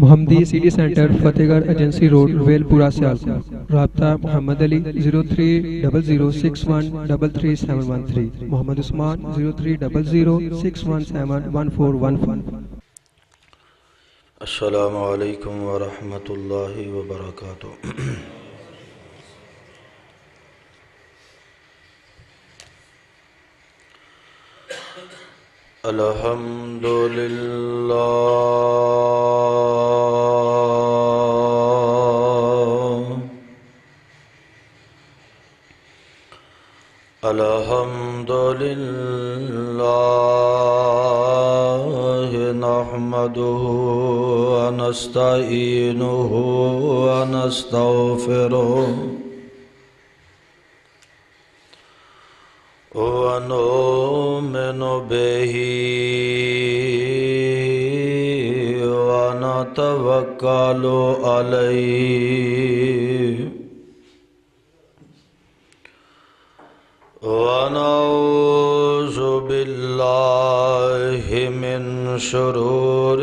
محمدی city centre فتح گڑھ agency road well پورہ سیالکوٹ۔ رابطہ محمد علی 0300613373 محمد عثمان 030061711415۔ السلام علیکم ورحمۃ اللہ وبرکاتہ۔ الحمدللہ نحمده ونستعینه ونستغفره ونؤمن به ونتوکل علیه ونعوذ باللہ من شرور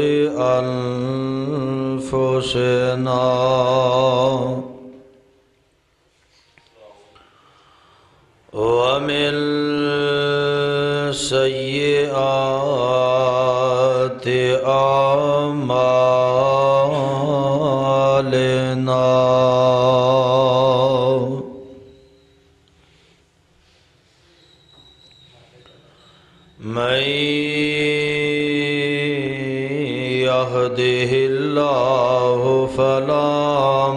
انفسنا ومن سیئات اعمالنا من يهده الله فلا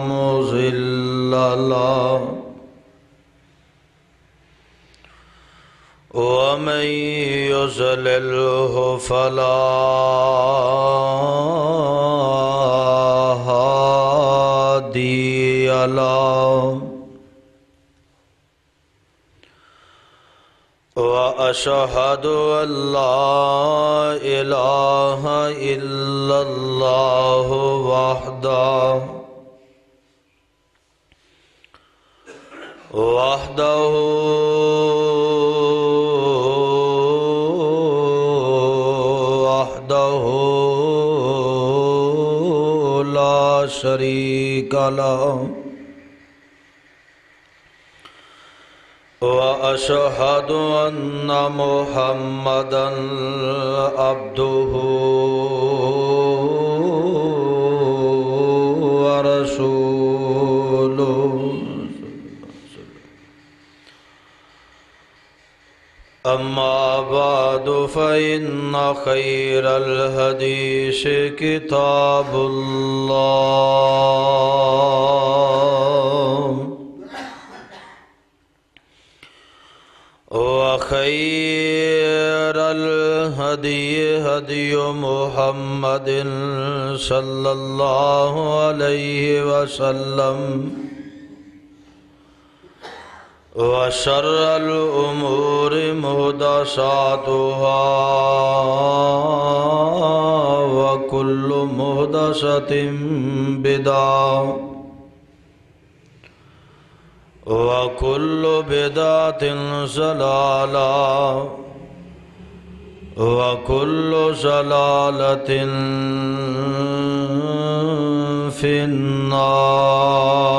مضل له ومن يضلله فلا هادي له وأشهد أن لا إله إلا الله وحده لا شريك له وأشهد أن محمدًا عبده ورسوله أما بعد فإن خير الحديث كتاب الله وخير الهدي هدي محمد صلى الله عليه وسلم وشر الأمور محدثاتها وكل محدثة بدعة وكل بدعة ضلالة وكل ضلالة في النار۔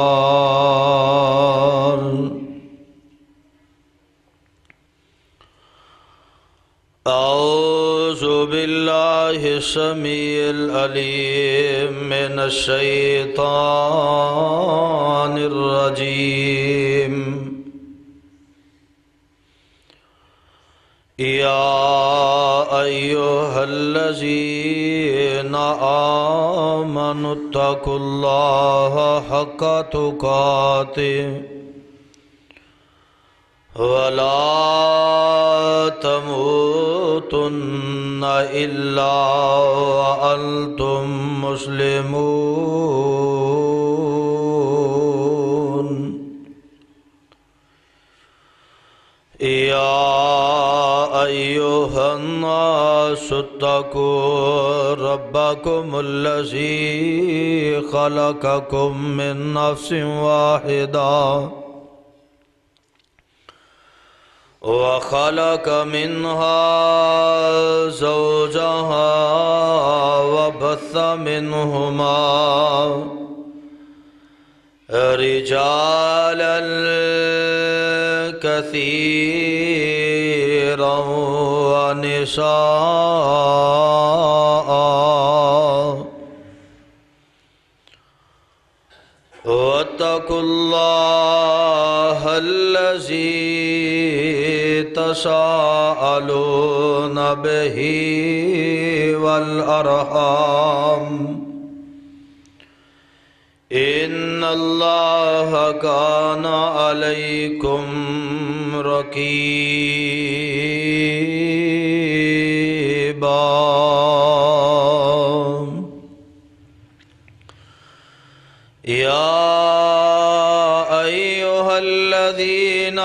أعوذ بالله السميع العليم من الشيطان الرجيم۔ يا أيها الذين آمنوا اتقوا الله حق تقاته ولا تموتن إلا وأنتم مسلمون۔ يا أيها الناس اتقوا ربكم الذي خلقكم من نفس واحدة وخلق منها زوجها وبث منهما رجالا كثيرا ونساء واتقوا الله الذي تساءلون به والأرحام إن الله كان عليكم رقيبا يا أيها الذين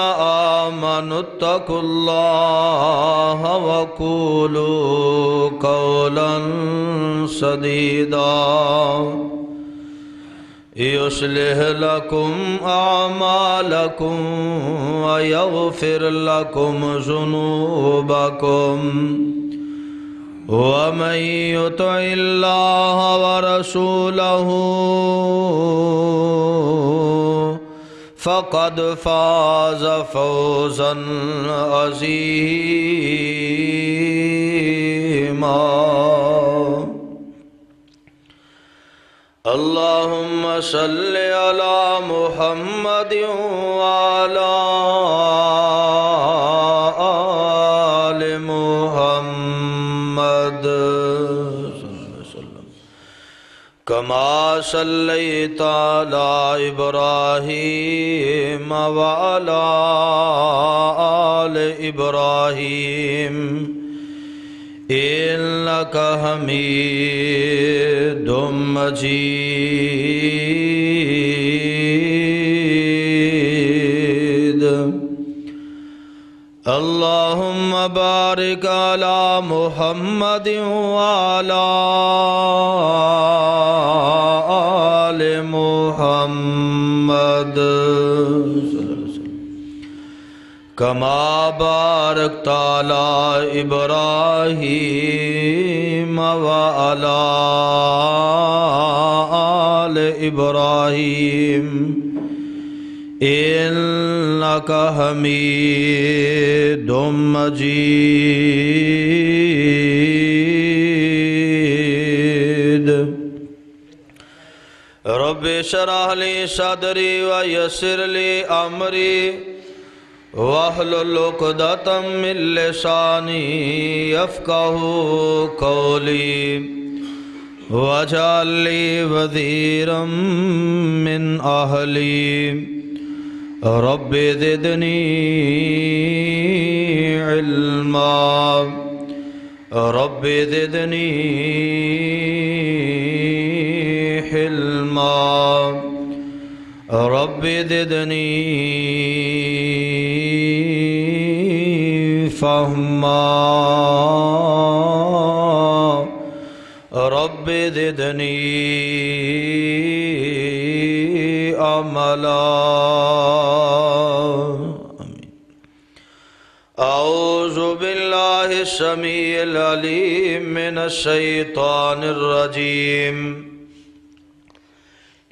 آمنوا اتقوا الله وقولوا قولا سديدا يصلح لكم أعمالكم ويغفر لكم ذنوبكم ومن يطع الله ورسوله فقد فاز فوزا عظيما اللهم صل على محمد وعلى آل محمد كما صليت على إبراهيم وعلى آل إبراهيم إنك حميد مجيد اللهم بارك على محمد وعلى آل محمد كما باركت على إبراهيم وعلى آل إبراهيم إنك حميد مجيد رب اشرح لي صدري ويسر لي أمري واحلل عقدة من لساني يفقهوا قولي واجعل لي وزيرا من أهلي رب زدني علما رب زدني حلما رب زدني فهما رب زدني عملا أعوذ بالله السميع العليم من الشيطان الرجيم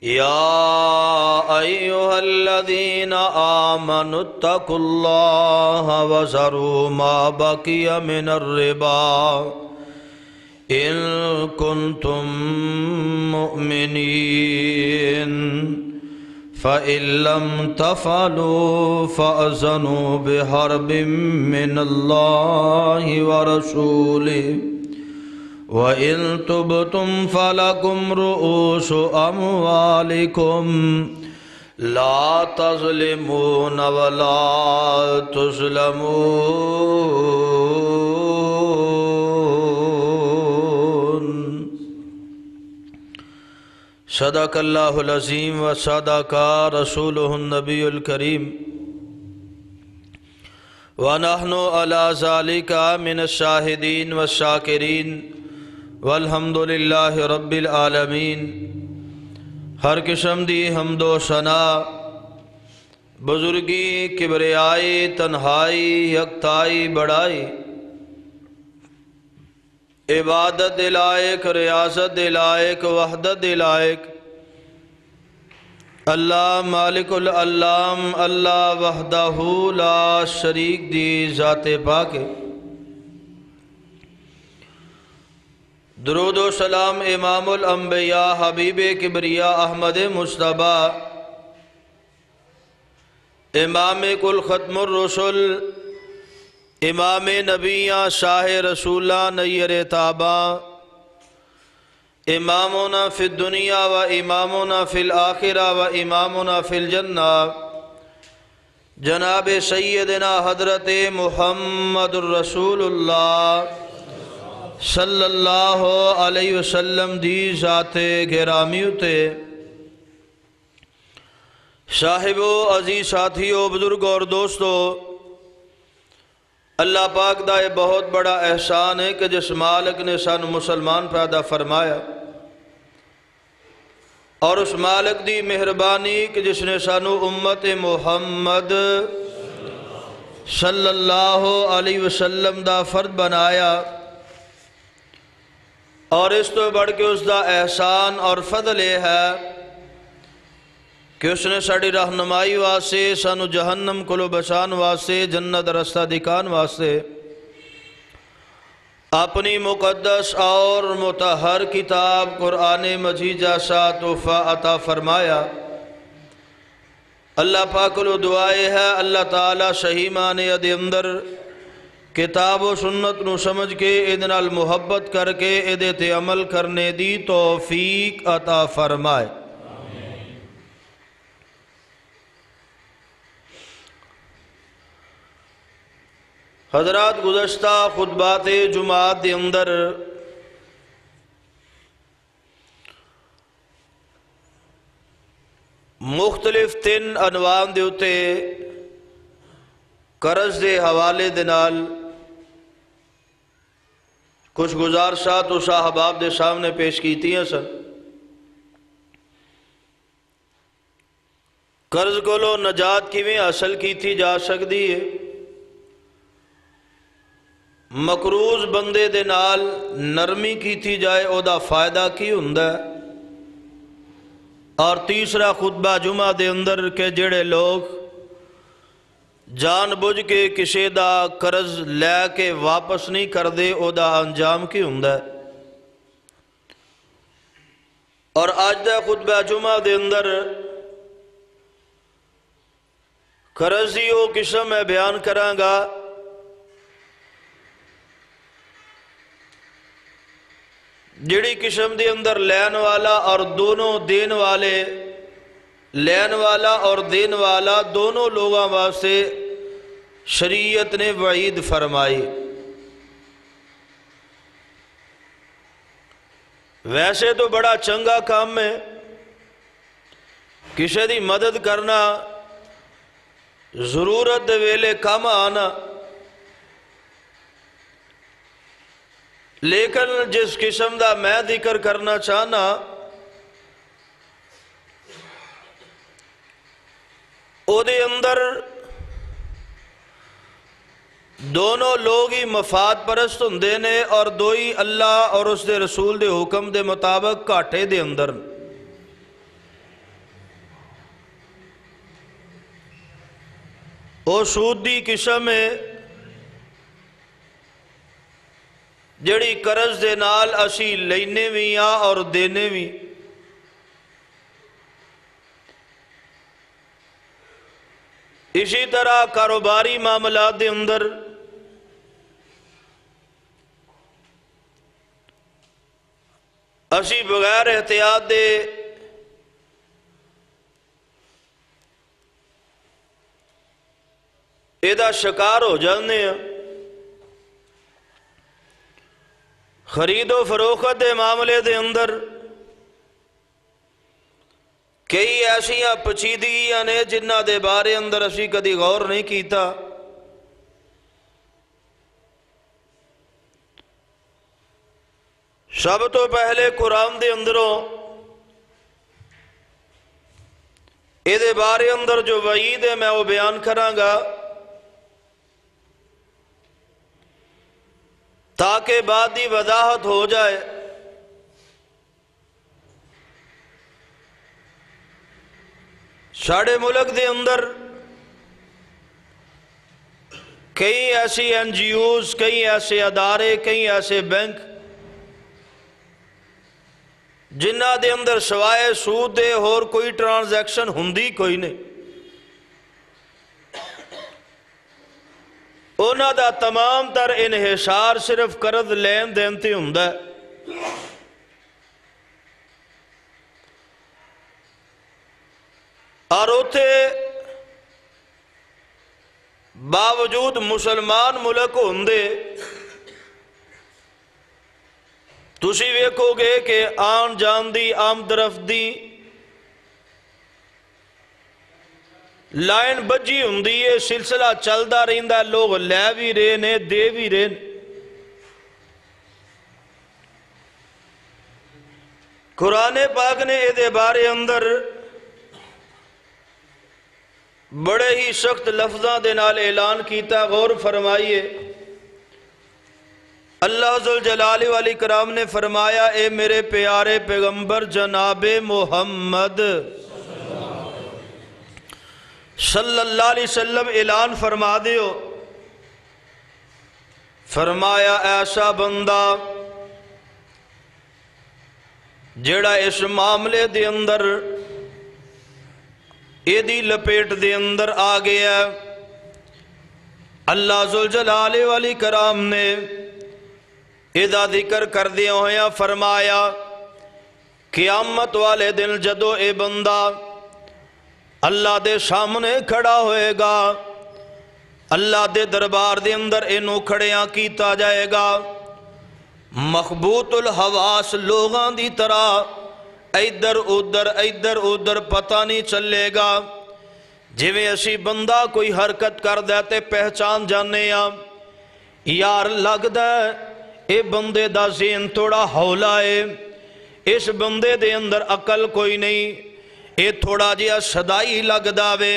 يا أيها الذين آمنوا اتقوا الله وذروا ما بقي من الربا إن كنتم مؤمنين فإن لم تفعلوا فأذنوا بحرب من الله ورسوله وإن تبتم فلكم رؤوس أموالكم لا تظلمون ولا تظلمون صدق اللہ العظیم و صدق رسولہ النبی الکریم ونحن على ذلك من الشاہدین والشاکرین والحمد للہ رب العالمین۔ ہر قسم دی حمد و ثنا بزرگی کبریائی تنہائی یکتائی بڑائی عبادت لائق ریاست لائق وحدت لائق اللہ مالک العلام اللہ وحدہ لا شریک دی ذات پاک درود و سلام امام الانبیاء حبیب کبریاء احمد مصطفیٰ امام کل ختم الرسل امام نبیاں شاہ رسولہ نیر تابہ امامنا فی الدنیا و امامنا فی الآخرہ و امامنا فی الجنہ جناب سیدنا حضرت محمد الرسول اللہ صلی اللہ علیہ وسلم دی ذات گرامی تے صاحبو عزیز ساتھیو بزرگ اور دوستو اللہ پاک دا یہ بہت بڑا احسان ہے کہ جس مالک نے سانو مسلمان پیدا فرمایا اور اس مالک دی مہربانی کہ جس نے سانو امت محمد صلی اللہ علیہ وسلم دا فرد بنایا اور اس تو بڑھ کے اس دا احسان اور فضل یہ ہے کہ اس نے ساڑی رہنمائی واسطے سانو جہنم کلو بچان واسطے جنت رستہ دکھان واسطے اپنی مقدس اور مطہر کتاب قرآن مجید جیسا تحفہ عطا فرمایا اللہ پاک لو دعائے ہے اللہ تعالیٰ صحیح معنی دے اندر کتاب و سنت نو سمجھ کے ادنا المحبت کر کے ادے تے عمل کرنے دی توفیق عطا فرمائے حضرات گزشتہ خطبات جمعات دے اندر مختلف تین عنوان دے اتے قرض دے حوالے دے نال کچھ گزارشات اس احباب دے سامنے پیش کیتی ہیں سن قرض کو لو نجات کیویں حاصل کیتی جا سکتی ہے مقروض بندے دے نال نرمی کیتی جائے او دا فائدہ کی ہوندا ہے اور تیسرا خطبہ جمعہ دے اندر کے جڑے لوگ جان بوجھ کے کسی دا قرض لے کے واپس نہیں کر دے او دا انجام کی ہوندا ہے اور آج دا خطبہ جمعہ دے اندر قرض دی او قسم میں بیان کراں گا جڑی قسم دے اندر لین والا اور دونوں دین والے لین والا اور دین والا دونوں لوگوں واسطے شریعت نے وعید فرمائی ویسے تو بڑا چنگا کام ہے کسی دی مدد کرنا ضرورت دے ویلے کام آنا لیکن جس قسم دا میں ذکر کرنا چاہنا او دے اندر دونوں لوگ ہی مفاد پرست ہوندے نے اور دوئی اللہ اور اس دے رسول دے حکم دے مطابق گھاٹے دے اندر او سود دی قسم ہے جڑی قرض دے نال اسی لینے بھی اور دینے بھی اسی طرح کاروباری معاملات دے اندر اسی بغیر احتیاط دے ایدہ شکار ہو جانے ہیں خرید و فروخت دے معاملے دے اندر کئی ایسیاں پچیدگیاں نے جنہ دے بارے اندر اسی کدی غور نہیں کیتا سب تو پہلے قرآن دے اندروں یہ بارے اندر جو وعید ہے میں وہ بیان کراں گا تاکہ بعد دی وضاحت ہو جائے۔ ساڑھے ملک دے اندر کئی ایسی این جی اوز، کئی ایسے ادارے، کئی ایسے بینک جنہ دے اندر سوائے سود دے اور کوئی ٹرانزیکشن ہوندی کوئی نہیں، انہاں دا تمام تر انحصار صرف قرض لین دین تے ہوندا ہے۔ اور اوتھے باوجود مسلمان ملک ہوندے تسی ویکھو گے کہ آن جان دی آمد رفت دی لائن بجی ہوندی ہے، سلسلہ چلدا رہندا ہے، لوگ لے بھی رہے نے دے بھی رہے نے۔ قرآن پاک نے اے بارے اندر بڑے ہی سخت لفظاں دے نال اعلان کیتا، غور فرمائیے۔ اللہ ذوالجلال والاکرام نے فرمایا اے میرے پیارے پیغمبر جناب محمد صلی اللہ علیہ وسلم اعلان فرما دیو، فرمایا ایسا بندہ جڑا اس معاملے دے اندر ایدی لپیٹ دے اندر آ گیا، اللہ ذوالجلال والاکرام نے ایدہ ذکر کر دیا ہویا، فرمایا قیامت والے دن جدو اے بندہ اللہ دے سامنے کھڑا ہوئے گا، اللہ دے دربار دے اندر انہوں کھڑیاں کیتا جائے گا، مخبوط الحواس لوگاں دی طرح ادھر ادھر پتہ نہیں چلے گا، جویں اسی بندہ کوئی حرکت کر دیتے پہچان جانے یار لگ دے اے بندے دا ذہن تھوڑا ہولا ہے، اس بندے دے اندر عقل کوئی نہیں، اے تھوڑا جیا صدائی لگ داوے۔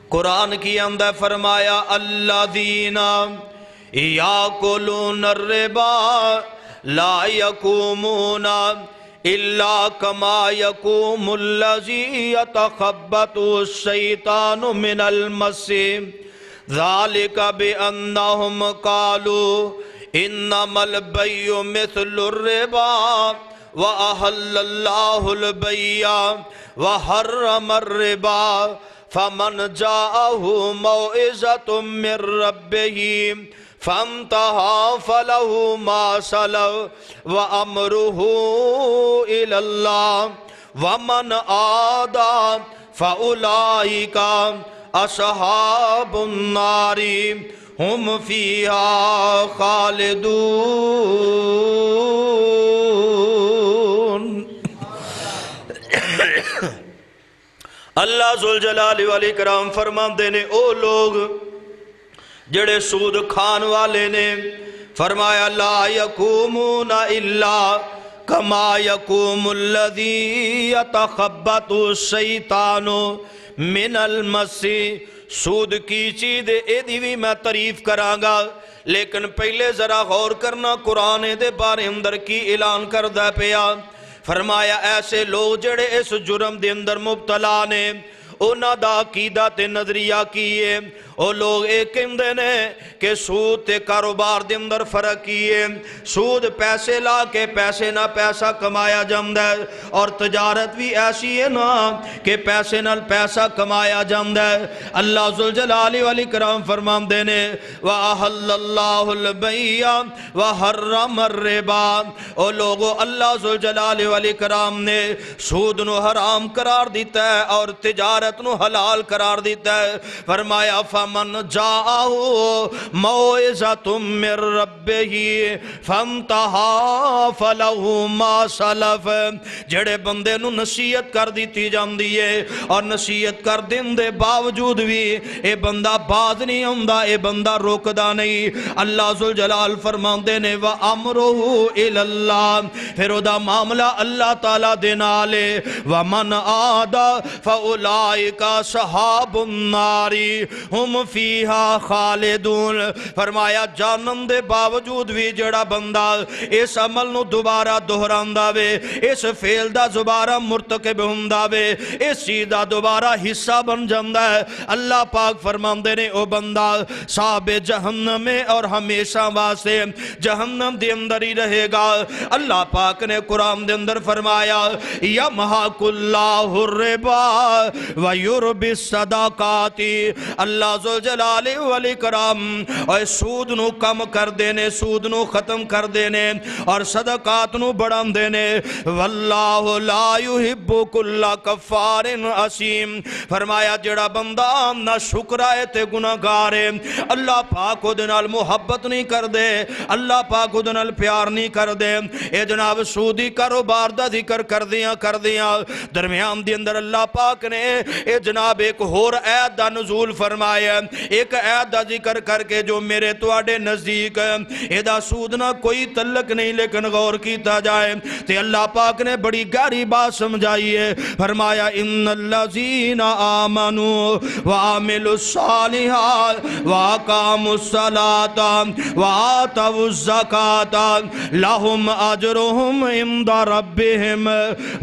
قرآن کی اندر فرمایا الذین یاکلون الربا لا یقومون الا کما یقوم الذی یتخبطہ الشیطان من المس ذالک بانہم قالوا انما البیع مثل الربا وَأَحَلَّ اللَّهُ الْبَيْعَ وَحَرَّمَ الرِّبَا فَمَنْ جَاءَهُ مَوْعِظَةٌ مِّن رَّبِّهِ فَانْتَهَىٰ فَلَهُ مَا سَلَفَ وَأَمْرُهُ إِلَى اللَّهِ وَمَنْ عَادَ فَأُولَٰئِكَ أَصْحَابُ النَّارِ ہم فیہا خالدون۔ اللہ ذوالجلال والاکرام فرماندے نے او لوگ جڑے سود کھان والے نے، فرمایا لا یقومون الا کما یقوم الذی یتخبطہ الشیطان من المس۔ سود کی چیز ایدی بھی میں تعریف کراں گا، لیکن پہلے ذرا غور کرنا قرآن دے بارے اندر کی اعلان کردہ پیا۔ فرمایا ایسے لوگ جڑے اس جرم دے اندر مبتلا نے، انہاں دا عقیدہ تے نظریہ کیے، او لوگ ایک کہندے نے کہ سود تے کاروبار دے اندر فرق کیے، سود پیسے لا کے پیسے نہ پیسہ کمایا جاندہ ہے، اور تجارت بھی ایسی ہے نا کہ پیسے نہ پیسہ کمایا جاندہ ہے۔ اللہ ذوالجلال والاکرام فرماندے نے وَأَحَلَّ اللَّهُ الْبَيْعَ وَحَرَّمَ الرِّبَا، او لوگو اللہ ذوالجلال والاکرام نے سود نو حرام قرار دیتا ہے اور تجارت نو حلال قرار دیتا ہے۔ فرمایا فمن جاءہ موعظۃ من ربہ فانتہا فلہ ما سلف، جڑے بندے نو نصیحت کر دیتی جاندی ہے اور نصیحت کر دین دے باوجود بھی اے بندہ باز نہیں ہوندا، اے بندہ روکدا نہیں۔ اللہ ذوالجلال فرماندے نے وَأَمْرُهُ إِلَى اللَّهِ، پھر او دا معاملہ اللہ تعالیٰ دے نالے، وَمَنْ عَادَ فَأُولَٰئِكَ اولئک اصحاب النار ہم فیہا خالدون۔ فرمایا جانن دے باوجود بھی جڑا بندہ اس عمل نو دوبارہ دہراندا وے، اس فعل دا دوبارہ مرتکب ہوندا وے، اس چیز دا دوبارہ حصہ بن جاندا ہے، اللہ پاک فرماندے نے او بندہ صاحب جہنم میں اور ہمیشہ واسطے جہنم دے اندر ہی رہے گا۔ اللہ پاک نے قرآن دے اندر فرمایا یمحق اللہ الربا ویربی الصدقات، اللہ ذوالجلال والاکرام اور سود نو کم کر دینے، سود نو ختم کر دینے اور صدقات نو بڑھان دینے، واللہ لا یحب کل کفار اسیم۔ فرمایا جڑا بندہ نہ شکر آئے تے گناہگار ہے، اللہ پاک دے نال محبت نہیں کر دے، اللہ پاک دے نال پیار نہیں کر دے، اے جناب سودی کاروبار دا ذکر کر دیاں درمیان دی اندر اللہ پاک نے اے جناب ایک ہور آیت دا نزول فرمایا، ایک آیت دا ذکر کر کے جو میرے تواڈے نزدیک اے دا سود نہ کوئی تعلق نہیں، لیکن غور کیتا جائے تے اللہ پاک نے بڑی گہری بات سمجھائی ہے۔ فرمایا ان الذین آمنوا وعملوا الصالحات واقاموا الصلاة وآتوا الزکاة لهم اجرهم عند ربهم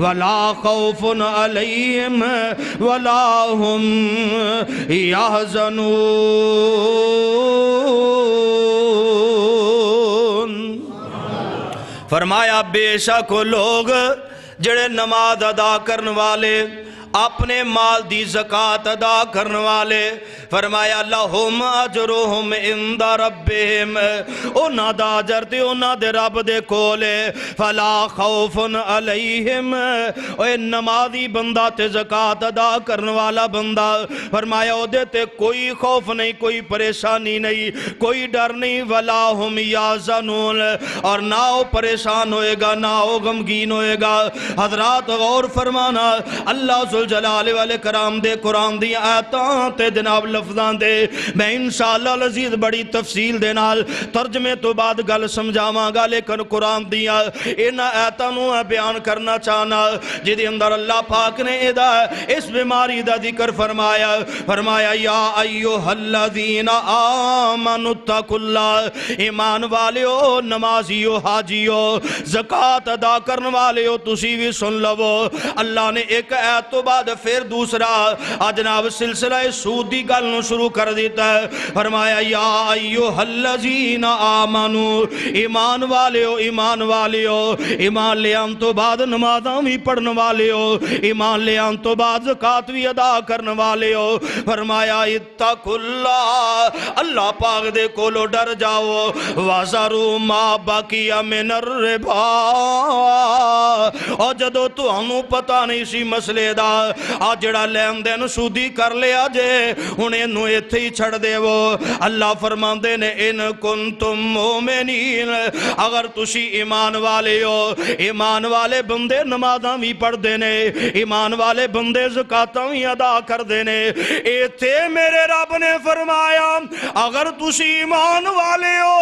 ولا خوف علیہم ولا هم يحزنون۔ فرمایا بے شک لوگ جڑے نماز ادا کرن والے، اپنے مال دی زکاة ادا کرن والے، فرمایا لہم اجرہم عند ربہم، اونا دا اجر تے اونا دے رب دے کولے، فلا خوف علیہم، اوے نمازی بندہ تے زکاة ادا کرن والا بندہ، فرمایا او دے تے کوئی خوف نہیں، کوئی پریشانی نہیں، کوئی ڈر نہیں، ولا ہم یحزنون، اور نہ او پریشان ہوئے گا، نہ او غمگین ہوئے گا۔ حضرات غور فرمانا، اللہ ذوالجلال والاکرام دے قرآن دی آیتاں تے جناب لفظاں دے میں انشاءاللہ العزیز بڑی تفصیل دے نال ترجمے تو بعد گل سمجھاواں گا، لیکن قرآن دیا ان آیتاں نو بیان کرنا چاہنا جدی اندر اللہ پاک نے اس بیماری دا ذکر فرمایا، فرمایا یا ایھا الذین آمنوا اتقوا اللہ، ایمان والیو، نمازیو، حاجیو، زکاة ادا کرن والیو، تسی بھی سن لو۔ اللہ نے ایک آیت تو بعد پھر دوسرا جناب سلسلہ سود دی گل نو شروع کر دیتا ہے، فرمایا یا ایھا الذین آمنوا، ایمان والیو، ایمان والیو، ایمان لے آن تو بعد نمازاں بھی پڑھن والیو، ایمان لے آن تو بعد زکاة بھی ادا کرن والیو، فرمایا اتقوا اللہ، اللہ پاک دے کولو ڈر جاؤ، وذروا ما بقی من الربا، اور جدو تو ہموں پتہ نہیں سی مسئلے دا آ جڑا لین دین سودی کر لیا جے انہیں نو ایتھے ہی چھڑ دے وہ، اللہ فرماندے نے ان کنتم مومنین، اگر تسی ایمان والے ہو، ایمان والے بندے نمازاں بھی پڑھ دینے، ایمان والے بندے زکاتاں بھی ادا کر دینے، ایتھے میرے رب نے فرمایا اگر تسی ایمان والے ہو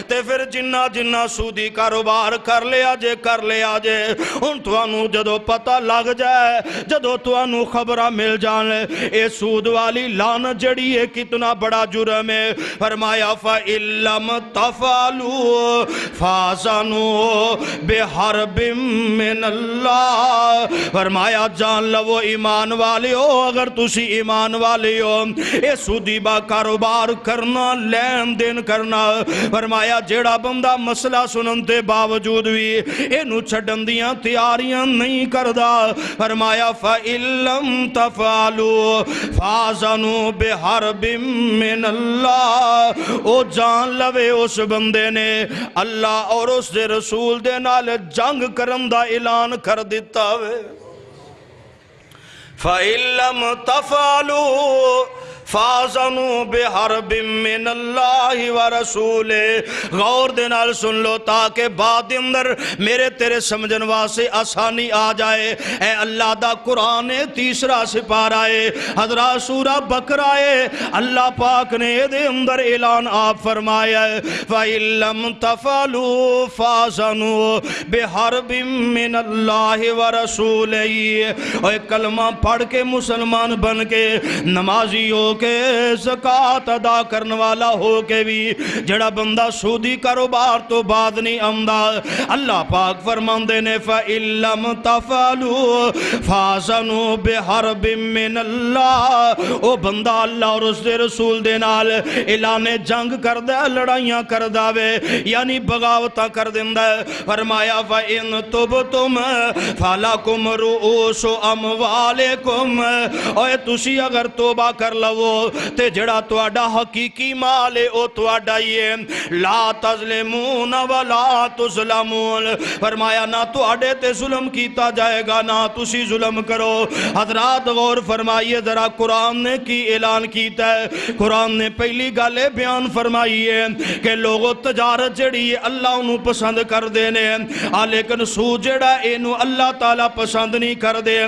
تے پھر جنہ جنہ سودی کاروبار کر لیا جے ان توانو جدو پتہ لگ جائے، جدو توانو خبرہ مل جانے اے سود والی لعنت جڑی ہے کتنا بڑا جرم ہے، فرمایا فَإِن لَّمْ تَفْعَلُوا فَأَذَنُوا بِحَرْبٍ مِّنَ اللَّهِ، فرمایا جان لو ایمان والے ہو، اگر تسی ایمان والے ہو اے سودی با کاروبار کرنا، لین دین کرنا، فرمایا جیڑا بندہ مسئلہ سننتے باوجود بھی اینو چھڑن دیاں تیاریاں نہیں کردہ، فرمایا فَإِن لَّمْ تَفْعَلُوا فَأَذَنُوا بِحَرْبٍ مِّنَ اللَّهِ، او جان لوے اس بندے نے اللہ اور اس دے رسول دے نال جنگ کرن دا اعلان کر دیتا ہے۔ فَإِن لَّمْ تَفْعَلُوا فَأَذَنُوا بِحَرْبٍ مِّنَ اللَّهِ وَرَسُولِهِ، غور دے نال سن لو تاکہ بعد اندر میرے تیرے سمجھن واسے آسانی آ جائے۔ اے اللہ دا قرآن تیسرا سپارہ ہے، حضرات سورہ بقرہ ہے، اللہ پاک نے دے اندر اعلان آپ فرمایا ہے فَإِن لَّمْ تَفْعَلُوا فَأَذَنُوا بِحَرْبٍ مِّنَ اللَّهِ وَرَسُولِهِ، اور کلمہ پڑھ کے مسلمان بن کے نمازی ہو کے زکات ادا کرنے والا ہو کے بھی جڑا بندہ سودی کاروبار تو بعد نہیں آمدا اللہ پاک فرماندے نے فَإِن لَّمْ تَفْعَلُوا فَأَذَنُوا بِحَرْبٍ مِّنَ اللَّهِ او بندہ اللہ اور اس دے رسول دے نال اعلان جنگ کردہ لڑائیاں کردہ وے یعنی بغاوتاں کر دیندہ فرمایا فَإِن تُبْتُمْ فَلَكُمْ رُؤُوسُ أَمْوَالِكُمْ اوے تسی اگر توبہ کر لو تے جڑا تواڈا حقیقی مال ہے او تواڈا یہ لا تظلمون ولا تظلمون فرمایا نہ تواڈے تے ظلم کیتا جائے گا نہ تسی ظلم کرو حضرات غور فرمائیے ذرا قرآن نے کی اعلان کیتا ہے قرآن نے پہلی گالے بیان فرمائی ہے کہ لوگوں تجارت جڑی ہے اللہ انہوں پسند کر دینے لیکن سود جڑا اینو اللہ تعالیٰ پسند نہیں کر دے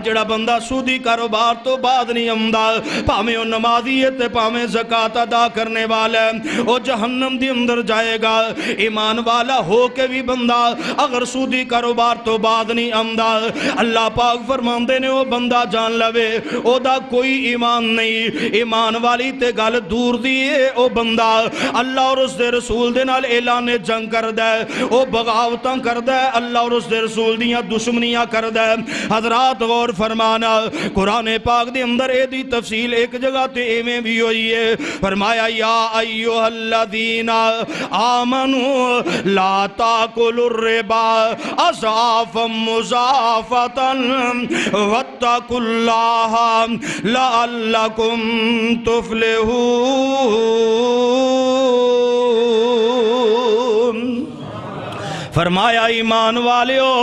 جڑا بندہ سودی کاروبار تو بعد نہیں آمدا پاویں نمازی ہے تے پاویں زکات ادا کرنے والا او جہنم دی اندر جائے گا ایمان والا ہو کے بھی بندہ اگر سودی کاروبار تو بعد نہیں آمدا اللہ پاک فرماندے نے او بندہ جان لوے او دا کوئی ایمان نہیں ایمان والی تے گل دور دیئے او بندہ اللہ اور اس دے رسول دے نال اعلان جنگ کر دے او بغاوتاں کر دے اللہ اور اس دے رسول دیاں دشمنیاں کر دے حضرات غور فرمانا قرآن پاک دے اندر اے دی تفصیل ایک جگہ تے ایمیں بھی ہوئی ہے فرمایا یا ایوہ الذین آمنوا لا تاکلوا الربا اضعافا مضاعفتا واتقوا اللہ لعلکم تفلحون فرمایا ایمان والیو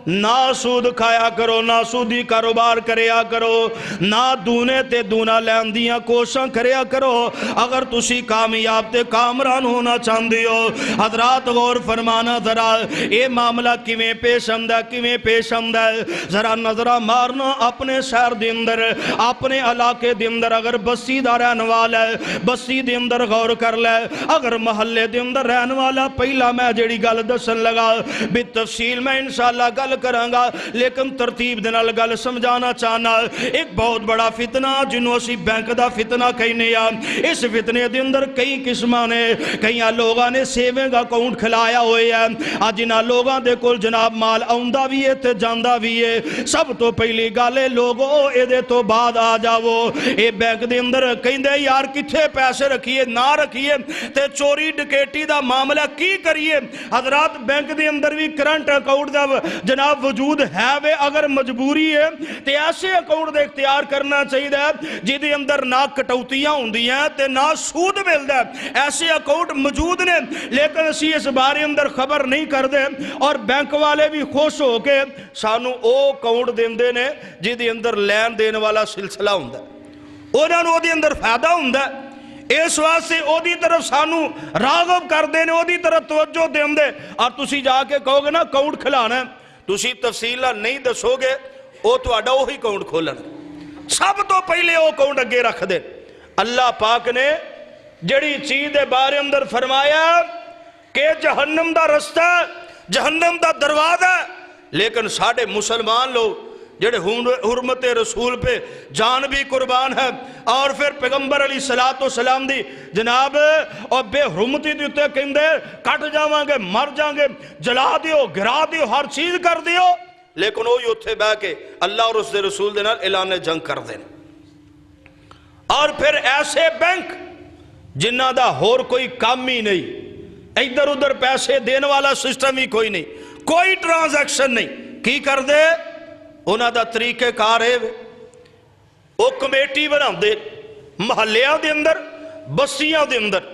نہ سود کھایا کرو نہ سودی کاروبار کریا کرو نہ دونے تے دونا لین دیاں کوشاں کریا کرو اگر تسی کامیاب تے کامران ہونا چاندی ہو حضرات غور فرمانا ذرا اے معاملہ کیویں پیش آمدا کیویں پیش آمدا ذرا نظرہ مارنا اپنے شہر دے اندر اپنے علاقے دے اندر اگر بستی دا رہن والا ہے بستی دے اندر غور کر لے اگر محلے دے اندر رہن والا پہلا میں جڑی گل دسن لگا بالتفصیل میں انشاءاللہ گل کرانگا لیکن ترتیب دنال گل سمجھانا چاہنا ایک بہت بڑا فتنہ جنہوں اسی بینک دا فتنہ کہنے یا اس فتنے دے اندر کئی قسمانے کئی لوگاں نے سیونگ اکاؤنٹ کھلایا ہوئے ہیں جنہاں لوگاں دے کل جناب مال آؤندہ بھی ہے تے جاندہ بھی ہے سب تو پہلی گالے لوگوں اے دے تو بعد آ جاؤ اے بینک دے اندر کہیں دے یار کتھے پیسے رکھیے نہ رکھیے تے چوری ڈکیٹی دا معاملہ کی کریے حضرات بینک دے اندر بھی کرنٹ اکاؤنٹ دا جناب وجود ہے وے اگر مجبوری ہے تے ایسے اکاؤنٹ دے اختیار کرنا چاہیے جی دے اندر نہ کٹوتیاں ہوندی ہیں تے نہ سود ملدا ہے ایسے اکاؤنٹ موجود نے لیکن اسی اس بارے اندر خبر نہیں کر دے اور بینک والے بھی خوش ہو کے سانو او اکاؤنٹ دیندے نے جی دے اندر لین دین والا سلسلہ ہوندا ہے انہاں نوں دے اندر فائدہ ہوندا ہے اس واسطے او دی طرف سانو راغب کر دینے او دی طرف توجہ دیں دے اور تسی جا کے کہو گے نا اکاؤنٹ کھلانا ہے تسی تفصیلہ نہیں دسو گے او تو اڈا وہی اکاؤنٹ کھولن سب تو پہلے او اکاؤنٹ اگے رکھ دے اللہ پاک نے جڑی چیز دے بارے اندر فرمایا کہ جہنم دا رستہ جہنم دا دروازہ لیکن ساڑھے مسلمان لوگ جڑے حرمت رسول پہ جان بھی قربان ہے اور پھر پیغمبر علیہ السلام دی جناب اور بے حرمتی دیتے کہیں دے کٹ جاواں گے مر جاؤں گے جلا دیو گرا دیو ہر چیز کر دیو لیکن وہ یوتھے بہ کے اللہ اور اس دے رسول دے نال اعلان جنگ کر دیں اور پھر ایسے بینک جنہ دا ہور کوئی کام ہی نہیں ادھر ادھر پیسے دینے والا سسٹم ہی کوئی نہیں کوئی ٹرانزیکشن نہیں کی کر دے انہاں دا طریقہ کار ہے وہ کمیٹی بنا دے محلیاں دے اندر بسیاں دے اندر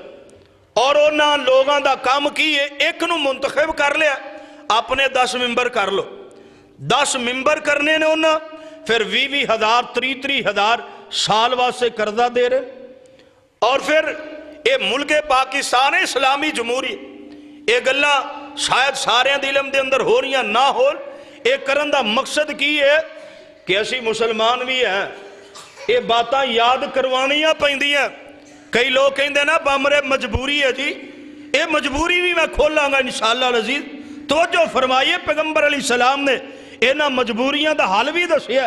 اور انہاں لوگاں دا کام کی ہے ایک نو منتخب کر لیا اپنے 10 ممبر کر لو 10 ممبر کرنے نے انہاں پھر 20,000 30,000 سال واسے قرضہ دے رہے اور پھر اے ملک پاکستان اسلامی جمہوری اے گلہ شاید سارے دلم دے اندر ہو رہی ہیں نہ ہو ایک کرن دا مقصد کی ہے کہ ایسی مسلمان بھی ہیں یہ باتاں یاد کروانیاں پہندی ہیں کئی لوگ کہیں دے نا بامرے مجبوری ہے جی یہ مجبوری بھی میں کھولاں گا انشاءاللہ العزیز توجہ فرمائیے پیغمبر علیہ السلام نے اینا مجبوریاں دا حال بھی دسیا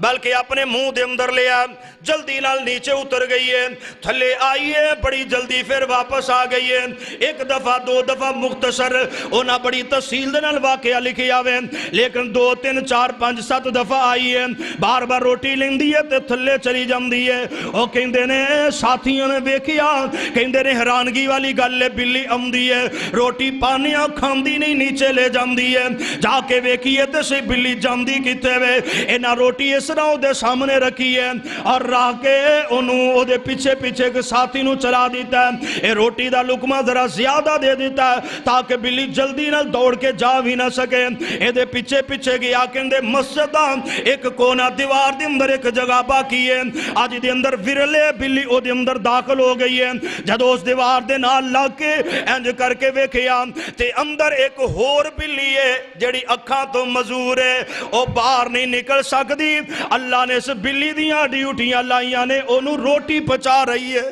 بلکہ اپنے منہ دے اندر لیا، جلدی نال نیچے اتر گئی ہے، تھلے آئی ہے، بڑی جلدی پھر واپس آ گئی ہے۔ ایک دفعہ دو دفعہ مختصر اونا بڑی تفصیل دے نال واقعہ لکھی آوے، لیکن 2 3 4 5 7 دفعہ آئی ہے، بار بار روٹی لیندی ہے تے تھلے چلی جاندی ہے۔ او کہندے نے ساتھیوں نے ویکھیا، کہندے نے حیرانگی والی گل ہے، بلی آندی ہے روٹی پانیاں کھاندی نہیں نیچے لے جاندی ہے، جا کے ویکھیے تے سی بلی جاندی کتے وے، اینا روٹی اس طرح دے سامنے رکھی ہے اور راہ کے انہوں او دے پیچھے پیچھے کے ساتھی نو چلا دیتا ہے، اے روٹی دا لقمہ ذرا زیادہ دے دیتا ہے تاکہ بلی جلدی نہ دوڑ کے جا بھی نہ سکے۔ اے دے پیچھے پیچھے گیا، کہندے مسجد ایک کونا دیوار دے اندر ایک جگہ باقی ہے، آج دے اندر ورلے بلی او دے اندر داخل ہو گئی ہے، جدو اس دیوار دے نال لگ کے انج کر کے ویکھیا تے اندر ایک ہور بلی ہے جڑی اکھاں تو مزور ہے، او باہر نہیں نکل سکتی۔ اللہ نے اس بلی دیاں ڈیوٹیاں لائیاں نے انہوں روٹی پچا رہی ہے۔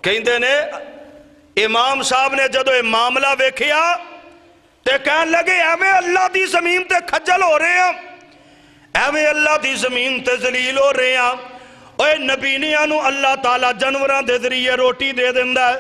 کہندے نے امام صاحب نے جدو معاملہ ویکھیا تے کہن لگے ایویں اللہ دی زمین تے کھجل ہو رہے ہیں، ایویں اللہ دی زمین تے ذلیل ہو رہے ہیں، اوے نبی نے انہوں اللہ تعالیٰ جانوراں دے ذریعے روٹی دے دیندا ہے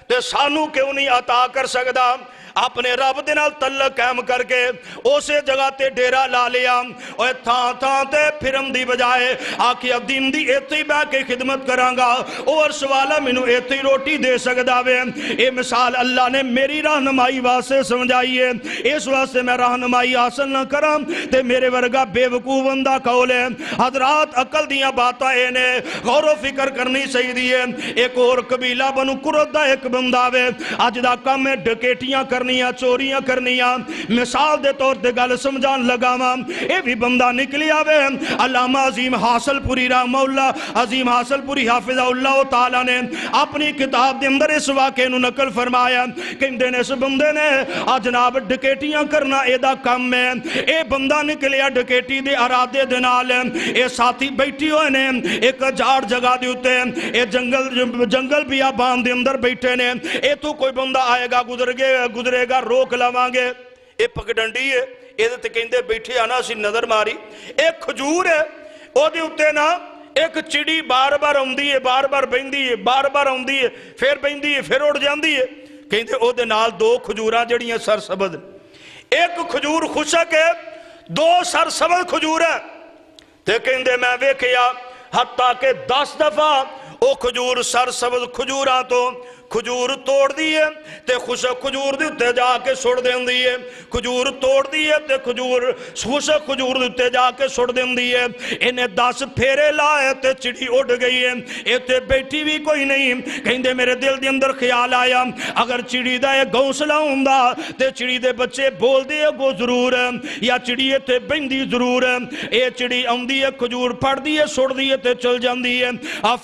تے سانو کیوں نہیں عطا کر سکدا؟ اپنے رب دے نال تعلق قائم کر کے اسے جگہ تے ڈیرا لا لیا، اوے تھاں تھاں تے پھرم دی بجائے آکھیا دین دی ایتھے ہی بیٹھ کے خدمت کراں گا، اور سوالا مینوں ایتھے ہی روٹی دے سکدا وے۔ اے مثال اللہ نے میری رہنمائی واسطے سمجھائی ہے، اس واسطے میں رہنمائی حاصل نہ کراں تے میرے ورگا بے وقوف بندہ کول ہے۔ حضرات عقل دیاں باتاں اے نے غور و فکر کرنی چاہیے۔ ایک اور قبیلہ بنو قرد دا ایک بندہ وے، اج دا کم ہے ڈکیٹیاں کرنیاں، چوریاں کرنیاں، مثال دے طور تے گل سمجھان لگا ماں، اے بھی بندہ نکلی آوے۔ علامہ عظیم حاصل پوری رحمہ اللہ، عظیم حاصل پوری حافظہ اللہ تعالیٰ نے اپنی کتاب دے اندر اس واقعے نو نقل فرمایا، کہندے نے اس بندے نے جناب ڈکیٹیاں کرنا اے دا کم ہے، اے بندہ نکلیا ڈکیٹی دے ارادے دے نال، اے ساتھی بیٹھی ہوئے نے ایک جھاڑ جگہ دے اوتے، اے جنگل بیابان دے اندر بیٹھے نے، اے تو کوئی بندہ آئے گا گزرے گا روک لواں گے، اے پگڈنڈی ہے، اے تے کہندے بیٹھے آنا سی نظر ماری، ایک کھجور ہے او دے اوتے نا ایک چڑی بار بار آندی ہے، بار بار بہندی ہے، بار بار آندی ہے، پھر بہندی ہے، پھر اڑ جاندی ہے، کہندے او دے نال 2 کھجوراں جڑیاں سرسبز، ایک کھجور خشک ہے، 2 سرسبز کھجور ہے، تے کہندے میں ویکھیا حتیٰ کہ 10 دفعہ او کھجور سرسبز کھجوراں تو کھجور توڑ دیئے تے خشک کھجور دیتے جا کے سڑ دین دیئے، کھجور توڑ دیئے تے خشک کھجور دیتے جا کے سڑ دین دیئے، انہیں 10 پھیرے لائے تے چڑی اڑ گئی ہے، ایتے بیٹھی بھی کوئی نہیں۔ کہیں میرے دل دے اندر خیال آیا اگر چڑی دا ایک گھونسلا ہوندا تے چڑی دے بچے بول دیئے گو ضرور ہے یا چڑی ایتے بندی ضرور ہے، اے چڑی آندی ہے کھجور پڑ دیئے سڑ دیئے تے چل جاندی ہے،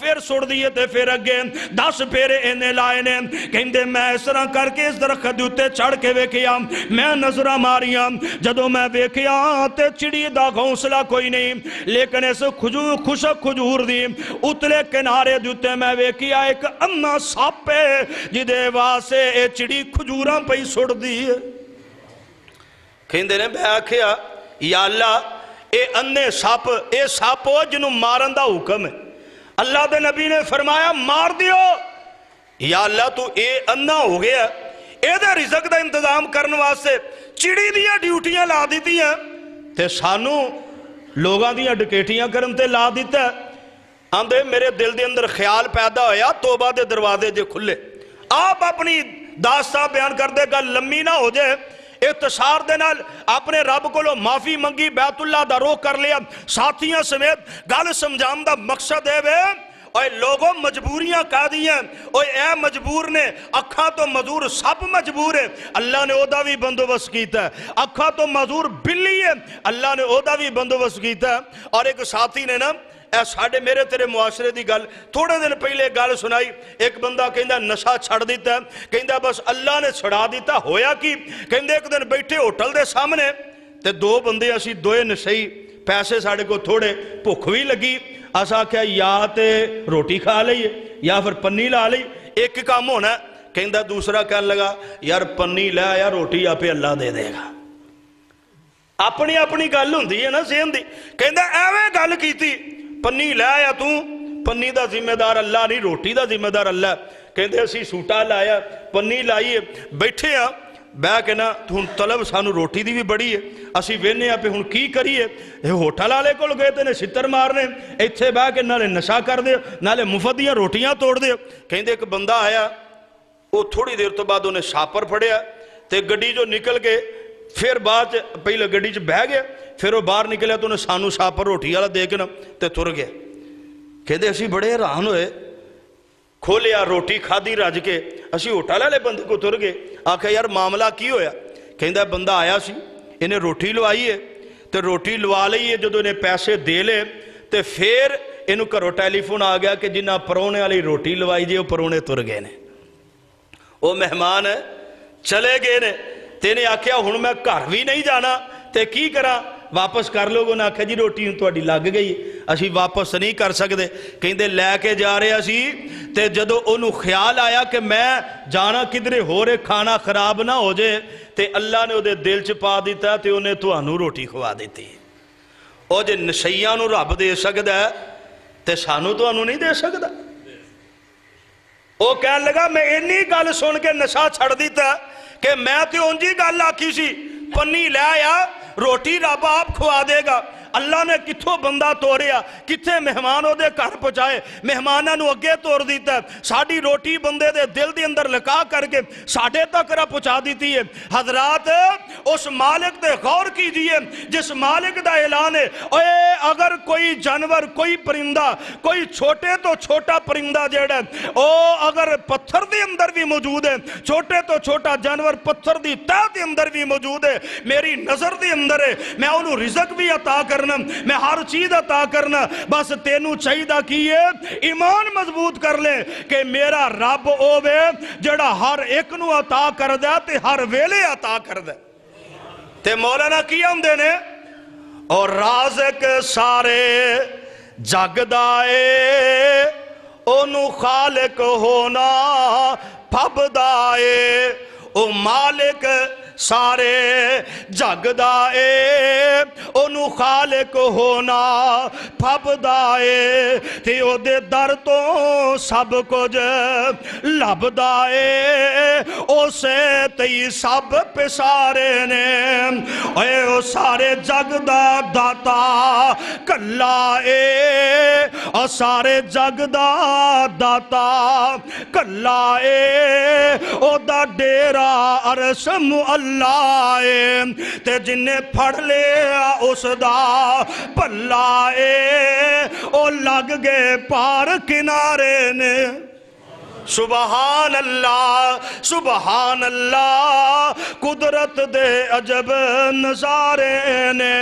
پھر سڑ دیئے تے پھر اگے 10 پھیرے انہیں لائے نے، کہندے میں اس طرح کر کے اس درخت دوتے چڑھ کے ویکھیا، میں نظرہ ماریاں، جدو میں ویکھیا تے چڑی دا گھونسلا کوئی نہیں، لیکن اس خشک کھجور دی اتلے کنارے دوتے میں ویکھیا ایک انا سپ ہے جدے واسے اے چڑی کھجوراں پہ سڑ دی ہے۔ کہندے نے میں آکھیا یا اللہ اے انے سپ، اے سپ ہو جنہوں مارن دا حکم ہے، اللہ دے نبی نے فرمایا مار دیو، یا اللہ تو اے انا ہو گیا، اے دے رزق دا انتظام کرنے واسے چڑی دیا ڈیوٹیاں لا دیتی ہیں تے سانو لوگاں دیا ڈکیٹیاں کرن تے لا دیتا ہے۔ آندے میرے دل دے اندر خیال پیدا ہویا توبہ دے دروازے جے کھلے، آپ اپنی داستان بیان کر دے گا لمبی نہ ہو جائے، اختصار دے نال اپنے رب کو لو معافی منگی، بیت اللہ دا روح کر لیا، ساتھیاں سمیت گل سمجھان دا مقصد ہے وے اوے لوگوں مجبوریاں کہا دی ہیں، اوے اے مجبور نے اکھا تو مزور سب مجبور ہے، اللہ نے اودا بھی بندوبست کیتا ہے، اکھا تو مزور بلی ہے، اللہ نے اودا بھی بندوبست کیتا ہے۔ اور ایک ساتھی نے نا اے ساڑھے میرے تیرے معاشرے دی گل تھوڑے دن پہلے گل سنائی، ایک بندہ کہندہ نشہ چھڑ دیتا ہے، کہندہ بس اللہ نے چھڑا دیتا، ہویا کی کہندہ ایک دن بیٹھے ہوٹل دے سامنے تے 2 بندے اسی دوئے نشئی، پیسے ساڑھے کو تھوڑے بھوک بھی لگی، اسا کیا یا تے روٹی کھا لئیے یا پھر پنی لا لئی، ایک کام ہونا ہے، کہندہ دوسرا کہنے لگا یار پنی لے یا روٹی آپ اللہ دے دے گا۔ اپنی اپنی گل ہوندی ہے نا ذہن دی. کہندا ایویں گل کیتی پنی لے آیا تو پنی دا ذمہ دار اللہ نہیں, روٹی دا ذمہ دار اللہ. کہندے اسی سوٹا لایا پنی لائیے بیٹھے ہاں بہ کے نا ہن طلب سانو روٹی دی بھی بڑی ہے, اسی وینے پہ ہن کی کریے. ہوٹل والے کول گئے تے نے چھتر مارنے, ایتھے بہ کے نالے نشا کر دے نالے مفت دیاں روٹیاں توڑ دے. کہندے ایک بندہ آیا, وہ تھوڑی دیر تو بعد انہیں شاپر پھڑیا تے گڈی جو نکل کے پھر بعد پہلے گڈی چ بہ گیا, پھر وہ باہر نکلیا تو انہیں سانو شاپر روٹی والا دے کے نا تے تر گیا. کہندے اسی بڑے حیران ہوئے, کھولیا روٹی کھادی رج کے, اسی ہوٹل والے بندے کو تر گئے. آکھا یار معاملہ کی ہویا؟ کہندا بندہ آیا سی انہیں روٹی لوائی ہے تے روٹی لوا لئی ہے, جدو انہیں پیسے دے لے تے پھر انہوں گھروں ٹیلی فون آ گیا کہ جنہ پرونے والی روٹی لوائی جی وہ پرونے تر گئے نے, وہ مہمان چلے گئے نے. تے نے آکھیا ہن میں گھر بھی نہیں جانا تے کی کراں, واپس کر لوگوں نے آکھیا جی روٹی تہاڈی لگ گئی اسی واپس نہیں کر سکتے. کہندے لے کے جا رہے اسی تے جدو انہوں خیال آیا کہ میں جانا کدھرے ہو رہے کھانا خراب نہ ہو جائے تے اللہ نے وہ دل چ پا دیتا تے انہیں تہانوں روٹی کھوا دیتی. او جے نشیاں نو رب دے سکدا ہے تے سانو تہانوں نہیں دے سکدا. وہ کہنے لگا میں انی گل سن کے نشا چھڑ دیتا کہ میں تے اونجی گل آکھی سی پنی لے آیا روٹی رب آپ کھوا دے گا. اللہ نے کتھوں بندہ توڑیا, کتھے مہمان ہو دے گھر پہنچائے, مہمانہ نو اگے توڑ دیتا ہے, ساڑی روٹی بندے دے دل دے اندر لکا کر کے ساڑھے تک رہا پہنچا دیتی ہے. حضرات اس مالک دے غور کیجئے جس مالک دا اعلان ہے اے اگر کوئی جانور کوئی پرندہ کوئی چھوٹے تو چھوٹا پرندہ جیڑا ہے او اگر پتھر دے اندر بھی موجود ہے, چھوٹے تو چھوٹا جانور پتھر دی تہ دے اندر بھی موجود ہے, میری نظر دے اندر ہے, میں انہوں رزق بھی عطا کرنا, میں ہر چیز عطا کرنا, بس تینوں چاہیدہ کیے ایمان مضبوط کر لے کہ میرا رب اوے جڑا ہر ایک نو عطا کر دے تے ہر ویلے عطا کر دے. تے مولانا کیا ہم دینے اور رازق سارے جگ دائے اونو خالق ہونا پھب دائے, او مالک سارے جگ دائے اونو خالق ہونا پھب دائے تے او دے در تو سب کچھ لب دائے او سے تی سب پسارے نے اے او سارے جگ دا داتا کلا اے او سارے جگ دا داتا کلا اے او دا ڈیرا عرش اللہ اے تے جنہیں پھڑ لیا اس دا پلا اے او لگ گئے پار کنارے نے. سبحان اللہ قدرت دے عجب نظارے نے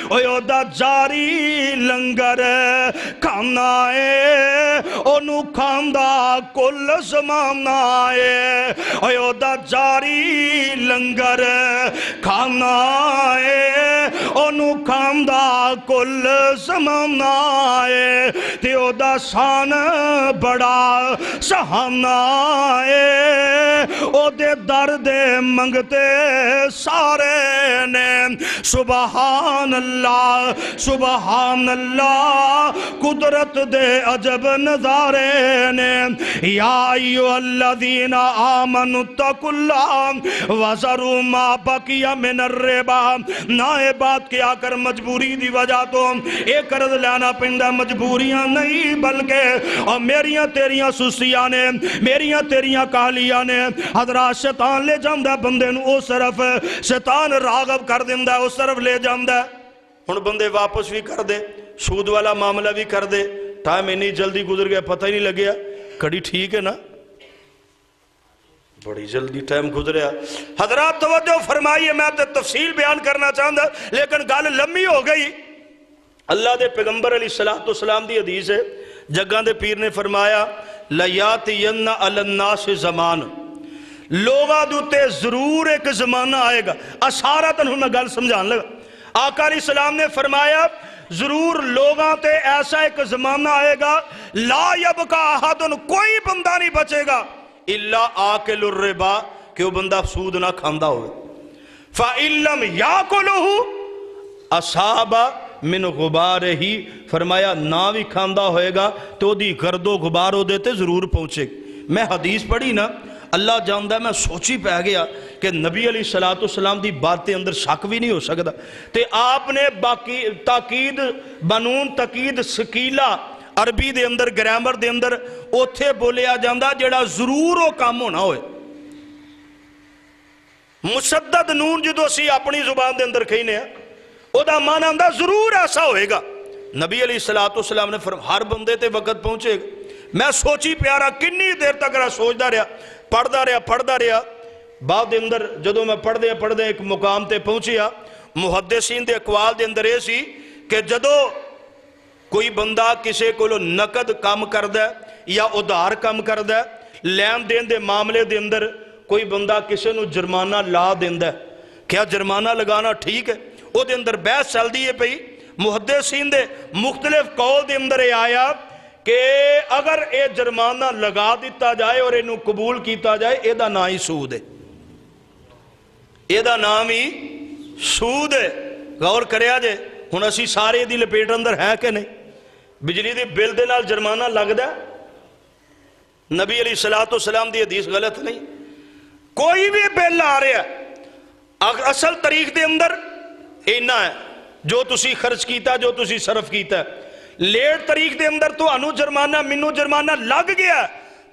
او دا جاری لنگر کھانا اے اونو کھاندا کل زمانہ اے او دا جاری لنگر کھانا اے اونو کھاندا کل زمانہ اے تے او دا شان بڑا سہانا او دے درد منگتے سارے نے. سبحان اللہ قدرت دے عجب نظارے نے. یا ایو الذین آمنوا اتقوا اللہ وذروا ما بقی من الربا. نہ بات کیا کر مجبوری دی وجہ تو ایک قرض لینا پیندا, مجبوریاں نہیں بلکہ اور میریاں تیریاں سستیاں نے میریاں تیریاں کالیاں نے. حضرات شیطان لے جاندہ بندے نو اس طرف, شیطان راغب کر دیندہ اس طرف لے جاندہ. ہن بندے واپس بھی کر دے, سود والا معاملہ بھی کر دے, ٹائم اتنی جلدی گزر گیا پتہ ہی نہیں لگیا. کڑی ٹھیک ہے نا, بڑی جلدی ٹائم گزریا. حضرات توجہ فرمائیے, میں تے تفصیل بیان کرنا چاہتا لیکن گل لمبی ہو گئی. اللہ دے پیغمبر علیہ السلام دی حدیث ہے, جگاں دے پیر نے فرمایا لَيَاتِيَنَّ عَلَى النَّاسِ زمان, لوگاں دوتے ضرور ایک زمانہ آئے گا. اشارتاً ہوں میں گل سمجھان لگا. آقا علیہ السلام نے فرمایا ضرور لوگاں تے ایسا ایک زمانہ آئے گا لا یبقى احد, کوئی بندہ نہیں بچے گا الا آکل الربا, کہ وہ بندہ سود نہ کھاندہ ہوئے. فَإِن لَّمْ يَأْكُلْهُ, ਅਸਾਬਾ ਮਿਨ ਗੁਬਾਰ ਹੀ, ਫਰਮਾਇਆ ਨਾ ਵੀ ਖਾਂਦਾ ਹੋਏਗਾ ਤੇ ਉਹਦੀ ਗਰਦੋ ਗੁਬਾਰ ਉਹਦੇ ਤੇ ਜ਼ਰੂਰ ਪਹੁੰਚੇ। ਮੈਂ ਹਦੀਸ ਪੜ੍ਹੀ ਨਾ, ਅੱਲਾ ਜਾਣਦਾ ਮੈਂ ਸੋਚੀ ਪੈ ਗਿਆ ਕਿ ਨਬੀ ਅਲੀ ਸਲਾਤੁ ਸਲਾਮ ਦੀ ਬਾਤ ਦੇ ਅੰਦਰ ਸ਼ੱਕ ਵੀ ਨਹੀਂ ਹੋ ਸਕਦਾ। ਤੇ ਆਪ ਨੇ ਬਾਕੀ ਤਾਕੀਦ ਬਨੂਨ ਤਕੀਦ ਸਕੀਲਾ ਅਰਬੀ ਦੇ ਅੰਦਰ ਗ੍ਰਾਮਰ ਦੇ ਅੰਦਰ ਉੱਥੇ ਬੋਲਿਆ ਜਾਂਦਾ ਜਿਹੜਾ ਜ਼ਰੂਰ ਉਹ ਕੰਮ ਹੋਣਾ ਹੋਏ। ਮੁਸ਼ੱਦਦ ਨੂਨ ਜਦੋਂ ਅਸੀਂ ਆਪਣੀ ਜ਼ੁਬਾਨ ਦੇ ਅੰਦਰ ਕਹਿੰਦੇ ਆ ਉਹਦਾ ਮਾਨਾ ਹੁੰਦਾ ਜ਼ਰੂਰ ਐਸਾ ਹੋਏਗਾ। ਨਬੀ ਅਲੀ ਸਲਾਤੁ ਸਲਾਮ ਨੇ ਹਰ ਬੰਦੇ ਤੇ ਵਕਤ ਪਹੁੰਚੇਗਾ। ਮੈਂ ਸੋਚੀ ਪਿਆਰਾ ਕਿੰਨੀ ਦੇਰ ਤੱਕ ਰਾ ਸੋਚਦਾ ਰਿਹਾ, ਪੜ੍ਹਦਾ ਰਿਹਾ। ਬਾਅਦ ਦੇ ਅੰਦਰ ਜਦੋਂ ਮੈਂ ਪੜ੍ਹਦੇ ਇੱਕ ਮੁਕਾਮ ਤੇ ਪਹੁੰਚਿਆ, ਮੁਹੱਦਿਸੀਨ ਦੇ ਅਕਵਾਲ ਦੇ ਅੰਦਰ ਇਹ ਸੀ ਕਿ ਜਦੋਂ ਕੋਈ ਬੰਦਾ ਕਿਸੇ ਕੋਲੋਂ ਨਕਦ ਕੰਮ ਕਰਦਾ ਜਾਂ ਉਧਾਰ ਕੰਮ ਕਰਦਾ, ਲੈਣ ਦੇਣ ਦੇ ਮਾਮਲੇ ਦੇ ਅੰਦਰ ਕੋਈ ਬੰਦਾ ਕਿਸੇ ਨੂੰ ਜੁਰਮਾਨਾ ਲਾ ਦਿੰਦਾ, ਕਿਆ ਜੁਰਮਾਨਾ ਲਗਾਉਣਾ ਠੀਕ ਹੈ? ਉਹਦੇ ਅੰਦਰ ਬਹਿਸ ਚੱਲਦੀ ਹੈ ਪਈ। ਮੁਹੱਦਿਸੀਨ ਦੇ ਮੁਖਤਲਿਫ ਕੌਲ ਦੇ ਅੰਦਰ ਇਹ ਆਇਆ ਕਿ ਅਗਰ ਇਹ ਜੁਰਮਾਨਾ ਲਗਾ ਦਿੱਤਾ ਜਾਏ ਔਰ ਇਹਨੂੰ ਕਬੂਲ ਕੀਤਾ ਜਾਏ, ਇਹਦਾ ਨਾਂ ਹੀ ਸੂਦ ਹੈ, ਇਹਦਾ ਨਾਮ ਹੀ ਸੂਦ ਹੈ। ਗੌਰ ਕਰਿਆ ਜੇ, ਹੁਣ ਅਸੀਂ ਸਾਰੇ ਦੀ ਲਪੇਟ ਅੰਦਰ ਹੈ ਕਿ ਨਹੀਂ? ਬਿਜਲੀ ਦੇ ਬਿੱਲ ਦੇ ਨਾਲ ਜੁਰਮਾਨਾ ਲੱਗਦਾ? ਨਬੀ ਅਲੀ ਸਲਾਤੁ ਸਲਾਮ ਦੀ ਹਦੀਸ ਗਲਤ ਨਹੀਂ। ਕੋਈ ਵੀ ਬਿੱਲ ਆ ਰਿਹਾ ਅਸਲ ਤਾਰੀਖ ਦੇ ਅੰਦਰ ਇੰਨਾ ਹੈ ਜੋ ਤੁਸੀਂ ਖਰਚ ਕੀਤਾ, ਜੋ ਤੁਸੀਂ ਸਰਫ ਕੀਤਾ। ਲੇਟ ਤਾਰੀਖ ਦੇ ਅੰਦਰ ਤੁਹਾਨੂੰ ਜੁਰਮਾਨਾ, ਮੈਨੂੰ ਜੁਰਮਾਨਾ ਲੱਗ ਗਿਆ।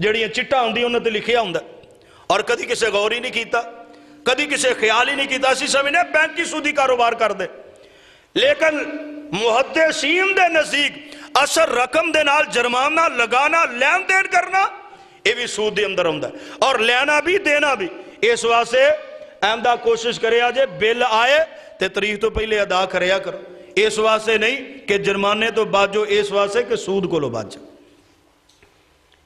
ਜਿਹੜੀਆਂ ਚਿੱਟਾ ਹੁੰਦੀ ਉਹਨਾਂ ਤੇ ਲਿਖਿਆ ਹੁੰਦਾ, ਔਰ ਕਦੀ ਕਿਸੇ ਗੌਰ ਹੀ ਨਹੀਂ ਕੀਤਾ, ਕਦੀ ਕਿਸੇ ਖਿਆਲ ਹੀ ਨਹੀਂ ਕੀਤਾ। ਅਸੀਂ ਸਮਝਦੇ ਬੈਂਕ ਹੀ ਸੂਦੀ ਕਾਰੋਬਾਰ ਕਰਦੇ, ਲੇਕਿਨ ਮੁਹੱਦਿਸੀਨ ਦੇ ਨਜ਼ਦੀਕ ਅਸਲ ਰਕਮ ਦੇ ਨਾਲ ਜੁਰਮਾਨਾ ਲਗਾਣਾ, ਲੈਣ ਦੇਣ ਕਰਨਾ, ਇਹ ਵੀ ਸੂਦ ਦੇ ਅੰਦਰ ਆਉਂਦਾ, ਔਰ ਲੈਣਾ ਵੀ ਦੇਣਾ ਵੀ। ਇਸ ਵਾਸਤੇ ਆਮਦਾ ਕੋਸ਼ਿਸ਼ ਕਰਿਆ ਜੇ ਬਿੱਲ ਆਏ ਤੇ ਤਰੀਕ ਤੋਂ ਪਹਿਲੇ ਅਦਾ ਕਰਿਆ ਕਰੋ। ਇਸ ਵਾਸਤੇ ਨਹੀਂ ਕਿ ਜੁਰਮਾਨੇ ਤੋਂ ਬਾਜੋ, ਇਸ ਵਾਸਤੇ ਕਿ ਸੂਦ ਕੋਲੋਂ ਬਾਜੋ।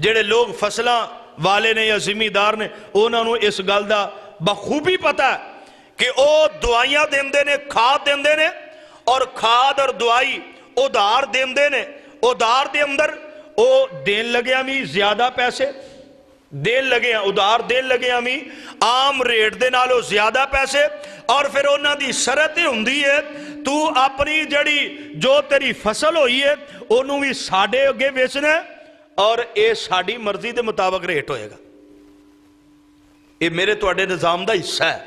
ਜਿਹੜੇ ਲੋਕ ਫਸਲਾਂ ਵਾਲੇ ਨੇ ਜਾਂ ਜ਼ਿਮੀਦਾਰ ਨੇ ਉਹਨਾਂ ਨੂੰ ਇਸ ਗੱਲ ਦਾ ਬਖੂਬੀ ਪਤਾ ਹੈ ਕਿ ਉਹ ਦਵਾਈਆਂ ਦਿੰਦੇ ਨੇ, ਖਾਦ ਦਿੰਦੇ ਨੇ, ਔਰ ਖਾਦ ਔਰ ਦਵਾਈ ਉਧਾਰ ਦਿੰਦੇ ਨੇ। ਉਧਾਰ ਦੇ ਅੰਦਰ ਉਹ ਦੇਣ ਲੱਗਿਆ ਵੀ ਜ਼ਿਆਦਾ ਪੈਸੇ ਦੇਣ ਲਗੇ, ਉਧਾਰ ਦੇਣ ਲੱਗਿਆ ਵੀ ਆਮ ਰੇਟ ਦੇ ਨਾਲੋਂ ਜ਼ਿਆਦਾ ਪੈਸੇ, ਔਰ ਫਿਰ ਉਹਨਾਂ ਦੀ ਸ਼ਰਤ ਇਹ ਹੁੰਦੀ ਹੈ ਤੂੰ ਆਪਣੀ ਜਿਹੜੀ ਜੋ ਤੇਰੀ ਫਸਲ ਹੋਈ ਹੈ ਉਹਨੂੰ ਵੀ ਸਾਡੇ ਅੱਗੇ ਵੇਚਣਾ ਔਰ ਇਹ ਸਾਡੀ ਮਰਜ਼ੀ ਦੇ ਮੁਤਾਬਕ ਰੇਟ ਹੋਏਗਾ। ਇਹ ਮੇਰੇ ਤੁਹਾਡੇ ਨਿਜ਼ਾਮ ਦਾ ਹਿੱਸਾ ਹੈ।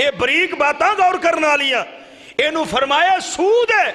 ਇਹ ਬਰੀਕ ਬਾਤਾਂ ਗੌਰ ਕਰਨ ਵਾਲੀਆਂ। ਇਹਨੂੰ ਫਰਮਾਇਆ ਸੂਦ ਹੈ।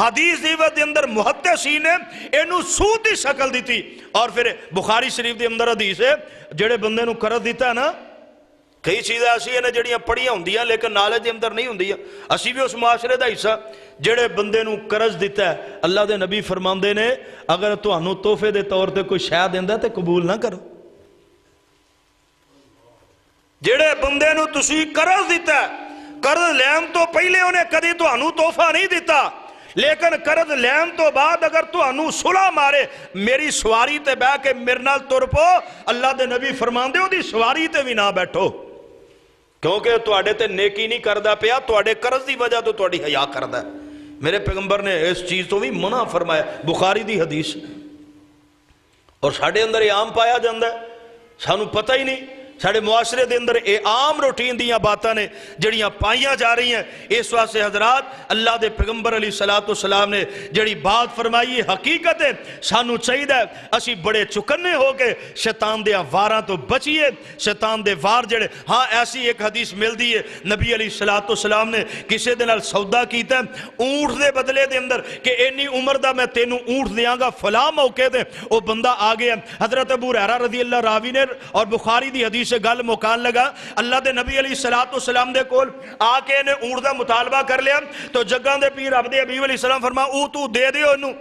ਹਦੀਸ ਦੀ ਵਜ੍ਹਾ ਦੇ ਅੰਦਰ ਮੁਹੱਦਿਸੀਨ ਨੇ ਇਹਨੂੰ ਸੂਦ ਦੀ ਸ਼ਕਲ ਦਿੱਤੀ। ਔਰ ਫਿਰ ਬੁਖਾਰੀ ਸ਼ਰੀਫ ਦੇ ਅੰਦਰ ਹਦੀਸ ਹੈ, ਜਿਹੜੇ ਬੰਦੇ ਨੂੰ ਕਰਜ਼ ਦਿੱਤਾ ਨਾ, ਕਈ ਚੀਜ਼ਾਂ ਐਸੀਆਂ ਨੇ ਜਿਹੜੀਆਂ ਪੜ੍ਹੀਆਂ ਹੁੰਦੀਆਂ ਲੇਕਿਨ ਨਾਲੇਜ ਦੇ ਅੰਦਰ ਨਹੀਂ ਹੁੰਦੀਆਂ। ਅਸੀਂ ਵੀ ਉਸ ਮੁਆਸ਼ਰੇ ਦਾ ਹਿੱਸਾ। ਜਿਹੜੇ ਬੰਦੇ ਨੂੰ ਕਰਜ਼ ਦਿੱਤਾ ਹੈ, ਅੱਲਾਹ ਦੇ ਨਬੀ ਫਰਮਾਉਂਦੇ ਨੇ ਅਗਰ ਤੁਹਾਨੂੰ ਤੋਹਫੇ ਦੇ ਤੌਰ ਤੇ ਕੋਈ ਸ਼ੈ ਦਿੰਦਾ ਤੇ ਕਬੂਲ ਨਾ ਕਰੋ। ਜਿਹੜੇ ਬੰਦੇ ਨੂੰ ਤੁਸੀਂ ਕਰਜ਼ ਦਿੱਤਾ, ਕਰਜ਼ ਲੈਣ ਤੋਂ ਪਹਿਲੇ ਉਹਨੇ ਕਦੀ ਤੁਹਾਨੂੰ ਤੋਹਫਾ ਨਹੀਂ ਦਿੱਤਾ, لیکن قرض لین تو بعد اگر تو انو صلح مارے میری سواری تے بہ کے میرے نال تر پو، اللہ دے نبی فرمان دے او دی سواری تے بھی نہ بیٹھو، کیونکہ تواڈے تے نیکی نہیں کردا پیا، تواڈے قرض دی وجہ تو تواڈی حیا کردا ہے۔ میرے پیغمبر نے اس چیز تو بھی منع فرمایا، بخاری دی حدیث۔ اور ساڈے اندر یہ عام پایا جاندا ہے، سانو پتہ ہی نہیں، ساڑھے معاشرے دے اندر اے عام روٹین دیاں باتاں نے جڑیاں پائیاں جا رہی ہیں۔ اس واسطے حضرات اللہ دے پیغمبر علیہ السلام نے جڑی بات فرمائی ہے حقیقت ہے، سانو چاہیے اسی بڑے چکنے ہو کے شیطان دے واراں تو بچیے۔ شیطان دے وار جڑے، ہاں ایسی ایک حدیث مل دی ہے، نبی علیہ السلام نے کسے دے نال سودا کیتا ہے اونٹ دے بدلے دے اندر کہ اینی عمر دا میں تینوں اونٹ دیاں گا فلاں موقع دے، وہ بندہ آگیا۔ حضرت ابو ہریرہ رضی اللہ راوی نے اور بخاری دی حدیث سے گل مکان لگا، اللہ دے نبی علیہ السلام دے کول آ کے نے اونٹ دا مطالبہ کر لیا، تو جگہ دے پیر عبد حبیب علیہ السلام فرما او تو دے دے انہوں۔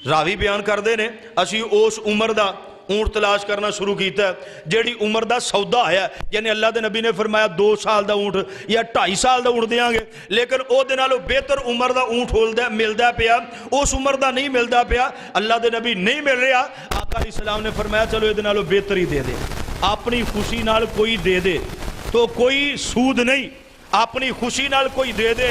راوی بیان کر دے نے اسی اس عمر دا اونٹ تلاش کرنا شروع کیتا ہے جیڑی عمر دا سودا ہے، یعنی اللہ دے نبی نے فرمایا 2 سال دا اونٹ یا 2.5 سال دا اونٹ دیاں گے، لیکن او دے نالوں بہتر عمر دا اونٹ ملدا پیا، اس عمر دا نہیں ملدا پیا، اللہ دے نبی نہیں مل رہا۔ آقا علیہ السلام نے فرمایا چلو یہ دے نالوں بہتر ہی دے دے، اپنی خوشی نال کوئی دے دے تو کوئی سود نہیں، اپنی خوشی نال کوئی دے دے،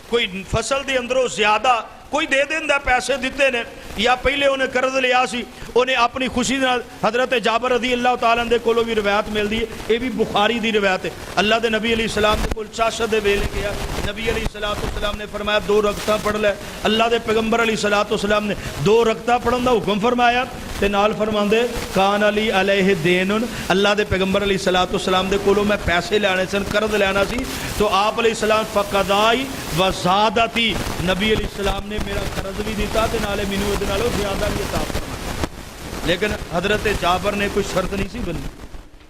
کوئی فصل دے اندروں زیادہ کوئی دے دیں دا پیسے دیتے نے، یا پہلے انہیں قرض لیا سی انہیں اپنی خوشی نال۔ حضرت جابر رضی اللہ تعالیٰ دے کولو بھی روایت مل دی ہے، یہ بھی بخاری دی روایت ہے۔ اللہ دے نبی علیہ السلام دے کول چاشت دے ویلے کیا، نبی علیہ السلام نے فرمایا 2 رکعتاں پڑھ لے۔ اللہ دے پیغمبر علیہ السلام نے 2 رکعتاں پڑھن دا حکم فرمایا تے نال فرماندے کان علی علیہ دین، اللہ دے پیغمبر علیہ السلام دے کولو میں پیسے لینے سن، قرض لینا سی، تو آپ علیہ السلام فقضائی و زادتی، نبی علیہ السلام نے میرا قرض بھی دیتا تے نالے مینوں دے نالوں زیادہ بھی عطا فرمایا۔ لیکن حضرت جابر نے کوئی شرط نہیں سی بنی،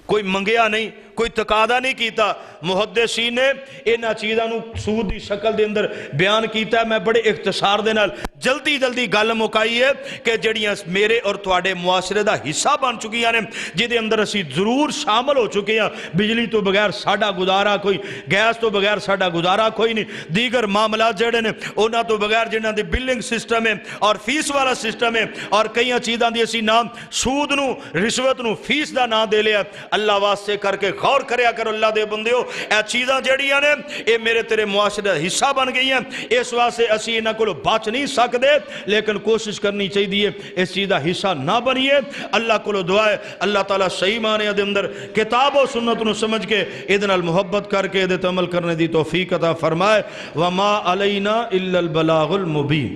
کوئی منگیا نہیں، کوئی تقاضا نہیں کیتا۔ محدثین نے انہاں چیزاں نو سود دی شکل دے اندر بیان کیتا ہے۔ میں بڑے اختصار دے نال جلدی گل مکائی ہے کہ جڑیاں میرے اور تواڈے معاشرے دا حصہ بن چکیاں نے، جدے اندر اسی ضرور شامل ہو چکے ہیں۔ بجلی تو بغیر ساڈا گزارا کوئی، گیس تو بغیر ساڈا گزارا کوئی نہیں، دیگر معاملات جڑے نے انہاں تو بغیر جنہاں دی بلنگ سسٹم ہے اور فیس والا سسٹم ہے، اور کئی چیزاں دی اسی نام سود نو، رشوت نو، فیس دا نام دے لیا۔ اللہ واسطے کر کے غور کریا کرو اللہ دے بندیو، اے چیزاں جڑیاں نے اے میرے تیرے معاشرے دا حصہ بن گئی ہیں۔ اس واسطے اسی انہاں کولوں بچ نہیں سکدے، لیکن کوشش کرنی چاہیے اس چیز دا حصہ نہ بنیے۔ اللہ کولوں دعا ہے اللہ تعالیٰ صحیح معنی دے اندر کتاب و سنت نو سمجھ کے ادھے نال محبت کر کے ادھے تے عمل کرنے دی توفیق عطا فرمائے۔ وما علینا الا البلاغ المبین۔